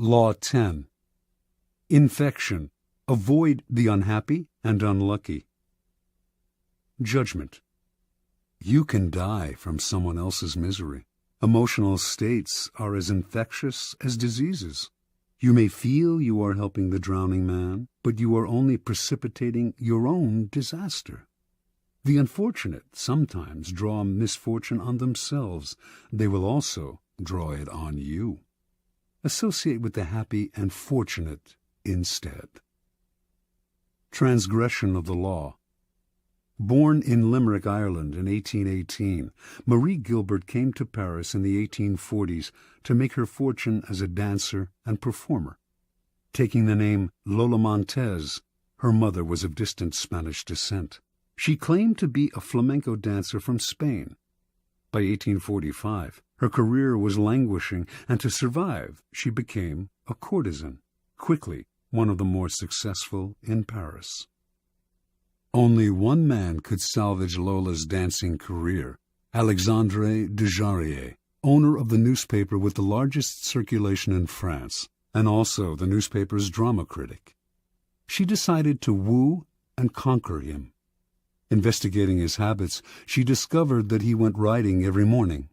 Law 10. Infection. Avoid the unhappy and unlucky. Judgment. You can die from someone else's misery. Emotional states are as infectious as diseases. You may feel you are helping the drowning man, but you are only precipitating your own disaster. The unfortunate sometimes draw misfortune on themselves. They will also draw it on you. Associate with the happy and fortunate instead. Transgression of the law. Born in Limerick, Ireland in 1818, Marie Gilbert came to Paris in the 1840s to make her fortune as a dancer and performer. Taking the name Lola Montez, her mother was of distant Spanish descent. She claimed to be a flamenco dancer from Spain. By 1845, her career was languishing, and to survive, she became a courtesan, quickly one of the more successful in Paris. Only one man could salvage Lola's dancing career, Alexandre Dujarier, owner of the newspaper with the largest circulation in France, and also the newspaper's drama critic. She decided to woo and conquer him. Investigating his habits, she discovered that he went riding every morning.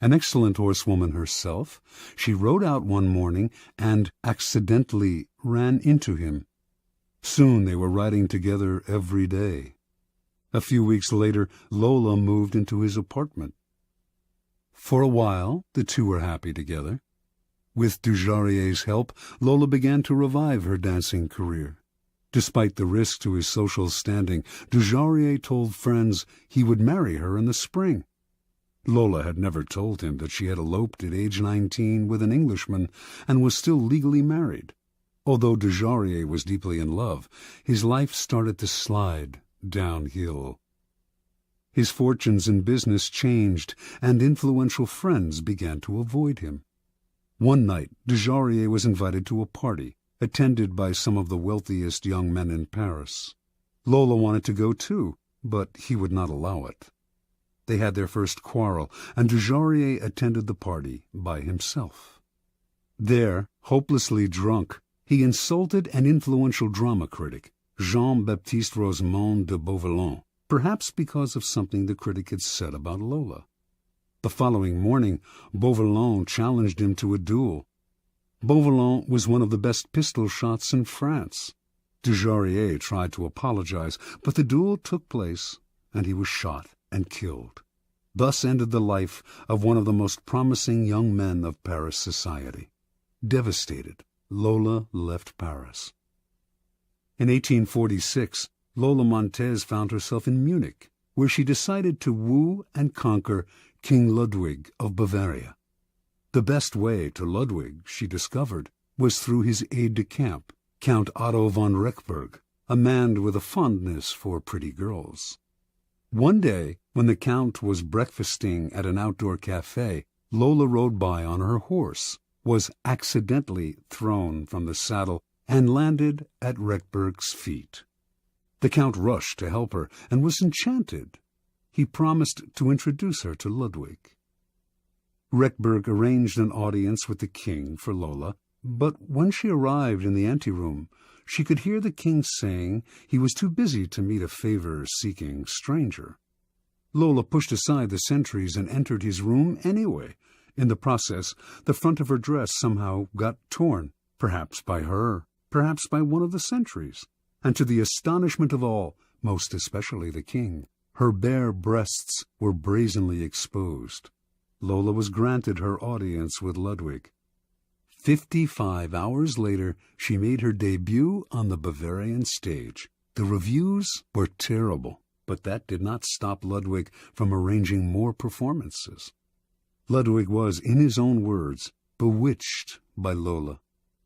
An excellent horsewoman herself, she rode out one morning and accidentally ran into him. Soon they were riding together every day. A few weeks later, Lola moved into his apartment. For a while, the two were happy together. With Dujarrier's help, Lola began to revive her dancing career. Despite the risk to his social standing, Dujarrier told friends he would marry her in the spring. Lola had never told him that she had eloped at age 19 with an Englishman and was still legally married. Although Dujarrier was deeply in love, his life started to slide downhill. His fortunes in business changed, and influential friends began to avoid him. One night, Dujarrier was invited to a party, attended by some of the wealthiest young men in Paris. Lola wanted to go too, but he would not allow it. They had their first quarrel, and Dujarrier attended the party by himself. There, hopelessly drunk, he insulted an influential drama critic, Jean-Baptiste Rosemond de Beauvalon, perhaps because of something the critic had said about Lola. The following morning, Beauvalon challenged him to a duel. Beauvalon was one of the best pistol shots in France. Dujarrier tried to apologize, but the duel took place, and he was shot and killed. Thus ended the life of one of the most promising young men of Paris society. Devastated, Lola left Paris. In 1846, Lola Montez found herself in Munich, where she decided to woo and conquer King Ludwig of Bavaria. The best way to Ludwig, she discovered, was through his aide-de-camp, Count Otto von Rechberg, a man with a fondness for pretty girls. One day, when the Count was breakfasting at an outdoor cafe, Lola rode by on her horse, was accidentally thrown from the saddle, and landed at Rechberg's feet. The Count rushed to help her and was enchanted. He promised to introduce her to Ludwig. Rechberg arranged an audience with the king for Lola, but when she arrived in the anteroom, she could hear the king saying he was too busy to meet a favor-seeking stranger. Lola pushed aside the sentries and entered his room anyway. In the process, the front of her dress somehow got torn, perhaps by her, perhaps by one of the sentries, and to the astonishment of all, most especially the king, her bare breasts were brazenly exposed. Lola was granted her audience with Ludwig. 55 hours later, she made her debut on the Bavarian stage. The reviews were terrible, but that did not stop Ludwig from arranging more performances. Ludwig was, in his own words, bewitched by Lola.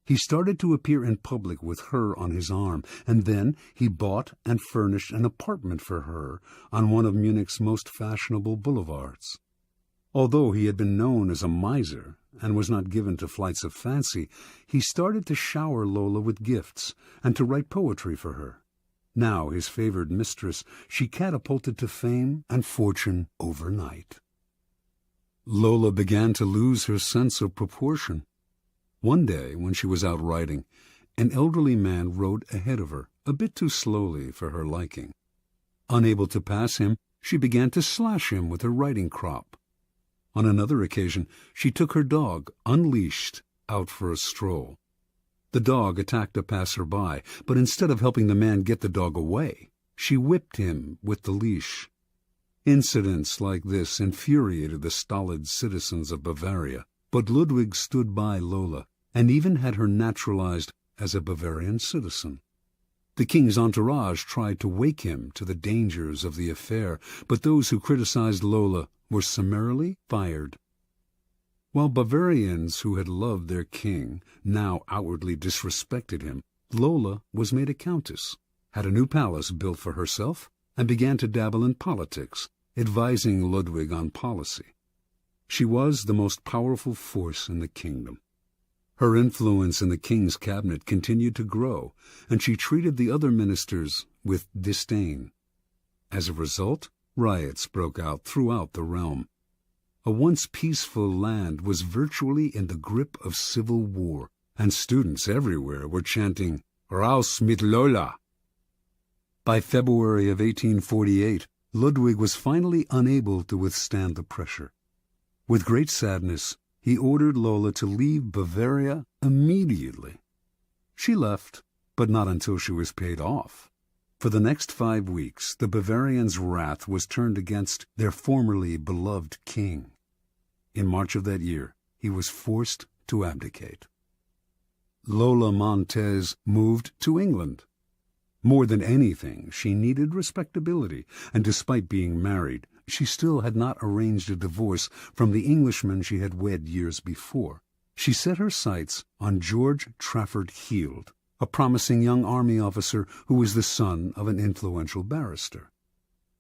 He started to appear in public with her on his arm, and then he bought and furnished an apartment for her on one of Munich's most fashionable boulevards. Although he had been known as a miser and was not given to flights of fancy, he started to shower Lola with gifts and to write poetry for her. Now his favored mistress, she catapulted to fame and fortune overnight. Lola began to lose her sense of proportion. One day, when she was out riding, an elderly man rode ahead of her, a bit too slowly for her liking. Unable to pass him, she began to slash him with her riding crop. On another occasion, she took her dog, unleashed, out for a stroll. The dog attacked a passer-by, but instead of helping the man get the dog away, she whipped him with the leash. Incidents like this infuriated the stolid citizens of Bavaria, but Ludwig stood by Lola and even had her naturalized as a Bavarian citizen. The king's entourage tried to wake him to the dangers of the affair, but those who criticized Lola were summarily fired. While Bavarians who had loved their king now outwardly disrespected him, Lola was made a countess, had a new palace built for herself, and began to dabble in politics, advising Ludwig on policy. She was the most powerful force in the kingdom. Her influence in the king's cabinet continued to grow, and she treated the other ministers with disdain. As a result, riots broke out throughout the realm. A once peaceful land was virtually in the grip of civil war, and students everywhere were chanting, "Raus mit Lola!" By February of 1848, Ludwig was finally unable to withstand the pressure. With great sadness, he ordered Lola to leave Bavaria immediately. She left, but not until she was paid off. For the next 5 weeks, the Bavarians' wrath was turned against their formerly beloved king. In March of that year, he was forced to abdicate. Lola Montez moved to England. More than anything, she needed respectability, and despite being married, she still had not arranged a divorce from the Englishman she had wed years before. She set her sights on George Trafford Heald, a promising young army officer who was the son of an influential barrister.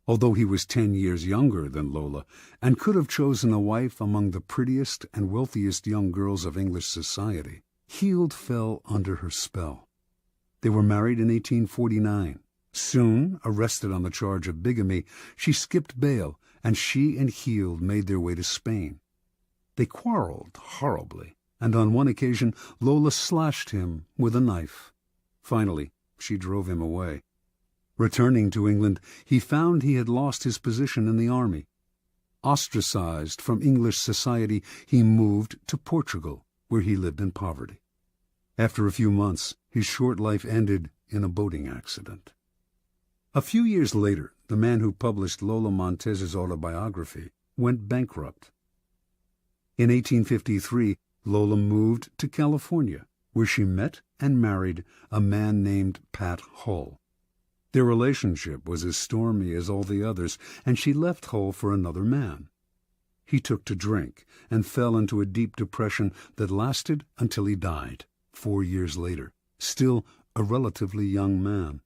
Although he was 10 years younger than Lola, and could have chosen a wife among the prettiest and wealthiest young girls of English society, Heald fell under her spell. They were married in 1849. Soon, arrested on the charge of bigamy, she skipped bail, and she and Heald made their way to Spain. They quarreled horribly, and on one occasion Lola slashed him with a knife. Finally, she drove him away. Returning to England, he found he had lost his position in the army. Ostracized from English society, he moved to Portugal, where he lived in poverty. After a few months, his short life ended in a boating accident. A few years later, the man who published Lola Montez's autobiography went bankrupt. In 1853, Lola moved to California, where she met and married a man named Pat Hull. Their relationship was as stormy as all the others, and she left Hull for another man. He took to drink and fell into a deep depression that lasted until he died 4 years later, still a relatively young man.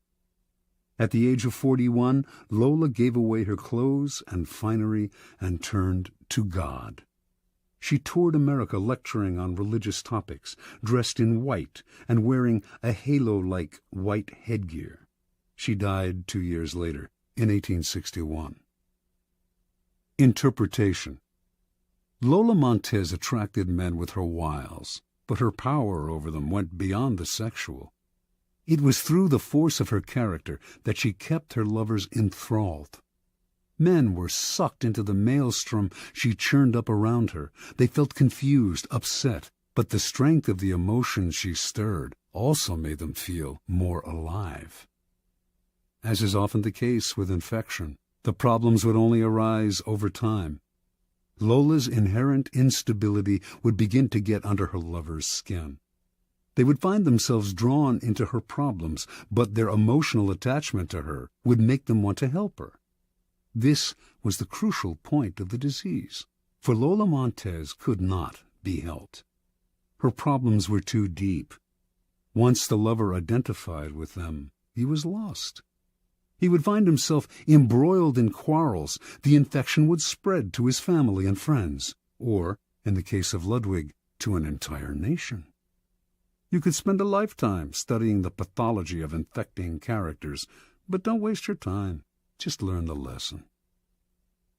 At the age of 41, Lola gave away her clothes and finery and turned to God. She toured America lecturing on religious topics, dressed in white and wearing a halo-like white headgear. She died 2 years later, in 1861. Interpretation. Lola Montez attracted men with her wiles, but her power over them went beyond the sexual. It was through the force of her character that she kept her lovers enthralled. Men were sucked into the maelstrom she churned up around her. They felt confused, upset, but the strength of the emotions she stirred also made them feel more alive. As is often the case with infection, the problems would only arise over time. Lola's inherent instability would begin to get under her lover's skin. They would find themselves drawn into her problems, but their emotional attachment to her would make them want to help her. This was the crucial point of the disease, for Lola Montez could not be helped. Her problems were too deep. Once the lover identified with them, he was lost. He would find himself embroiled in quarrels. The infection would spread to his family and friends, or, in the case of Ludwig, to an entire nation. You could spend a lifetime studying the pathology of infecting characters, but don't waste your time. Just learn the lesson.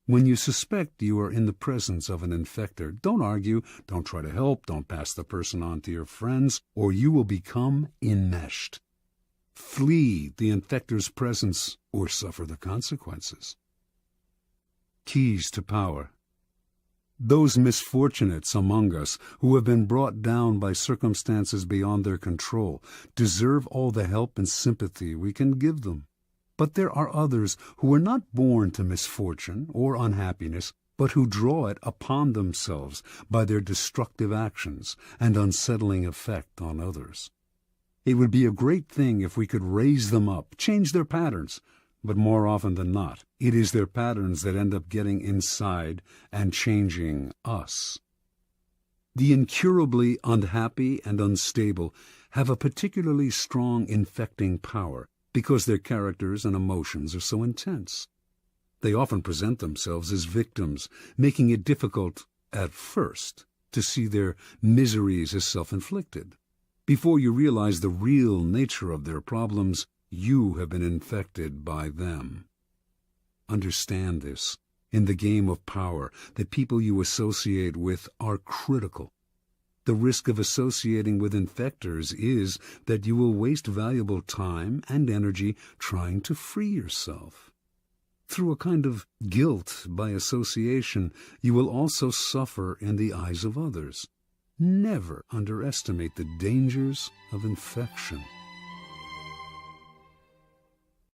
When you suspect you are in the presence of an infector, don't argue, don't try to help, don't pass the person on to your friends, or you will become enmeshed. Flee the infector's presence or suffer the consequences. Keys to power. Those misfortunates among us who have been brought down by circumstances beyond their control deserve all the help and sympathy we can give them. But there are others who are not born to misfortune or unhappiness, but who draw it upon themselves by their destructive actions and unsettling effect on others. It would be a great thing if we could raise them up, change their patterns, but more often than not, it is their patterns that end up getting inside and changing us. The incurably unhappy and unstable have a particularly strong infecting power because their characters and emotions are so intense. They often present themselves as victims, making it difficult, at first, to see their miseries as self-inflicted. Before you realize the real nature of their problems, you have been infected by them. Understand this. In the game of power, the people you associate with are critical. The risk of associating with infectors is that you will waste valuable time and energy trying to free yourself. Through a kind of guilt by association, you will also suffer in the eyes of others. Never underestimate the dangers of infection.